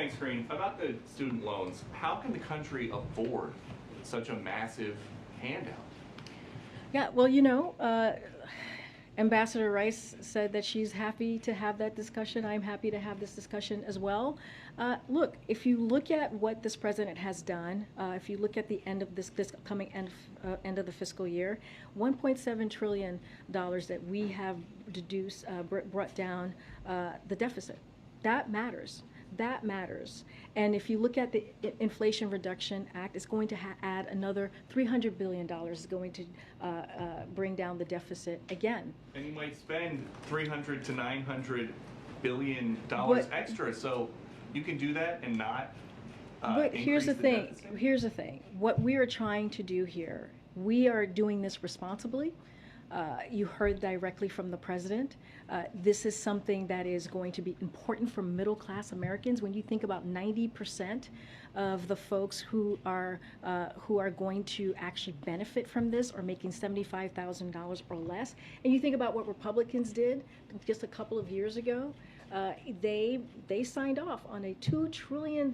thanks, Green. About the student loans, how can the country afford such a massive handout? Yeah, well, Ambassador Rice said that she's happy to have that discussion. I'm happy to have this discussion as well. Look, if you look at what this president has done, if you look at the end of this coming end of the fiscal year, $1.7 trillion that we have brought down the deficit. That matters. That matters. And if you look at the Inflation Reduction Act, it's going to add another $300 billion. It's going to bring down the deficit again. And you might spend $300 to $900 billion extra. So you can do that and not. But here's the thing. Deficit? Here's the thing. What we are trying to do here, we are doing this responsibly. You heard directly from the president. This is something that is going to be important for middle-class Americans. When you think about 90% of the folks who are going to actually benefit from this are making $75,000 or less, and you think about what Republicans did just a couple of years ago, they signed off on a $2 trillion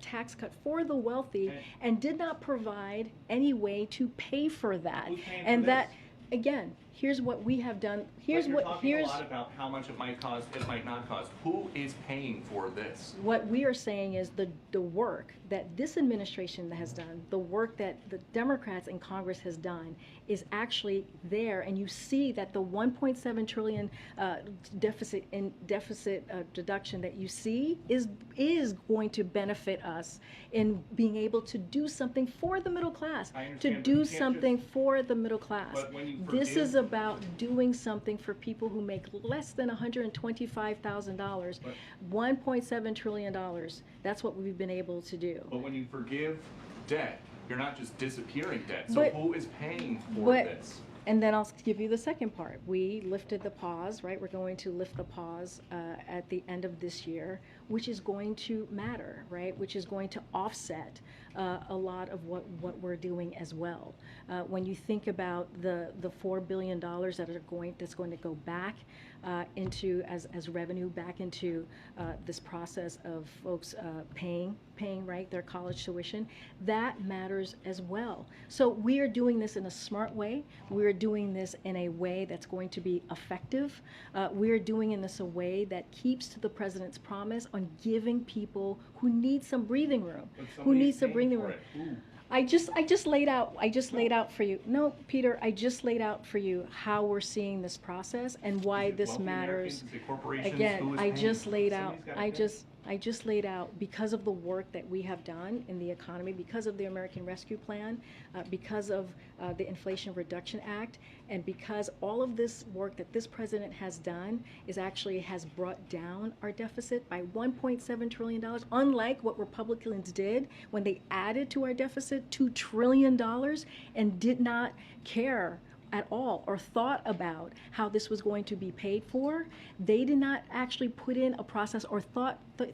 tax cut for the wealthy, okay, and did not provide any way to pay for that. And that, again, here's what we have done. Here's a lot about how much it might cost, it might not cost. Who is paying for this? What we are saying is the work that this administration has done, the work that the Democrats in Congress has done, is actually there, and you see that the 1.7 trillion deficit deduction that you see is going to benefit us in being able to do something for the middle class, to do something for the middle class. This is about doing something for people who make less than $125,000. $1.7 trillion. That's what we've been able to do. But when you forgive debt, you're not just disappearing debt. So who is paying for this? And then I'll give you the second part. We lifted the pause, right? We're going to lift the pause at the end of this year, which is going to matter, right? Which is going to offset a lot of what we're doing as well. When you think about the $4 billion that's going to go back into as revenue back into this process of folks paying right their college tuition, that matters as well. So we are doing this in a smart way. We're doing this in a way that's going to be effective. We're doing this in a way that keeps to the president's promise on giving people who need some breathing room, who needs some breathing room. I just laid out for you. No, Peter, I just laid out for you how we're seeing this process and why this matters. Again, I just laid out because of the work that we have done in the economy, because of the American Rescue Plan, because of the Inflation Reduction Act, and because all of this work that this president has done has brought down our deficit by $1.7 trillion, unlike what Republicans did when they added to our deficit $2 trillion and did not care at all or thought about how this was going to be paid for. They did not actually put in a process or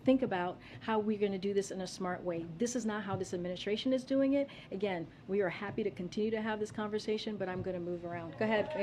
think about how we're going to do this in a smart way. This is not how this administration is doing it. Again, we are happy to continue to have this conversation, but I'm going to move around. Go ahead.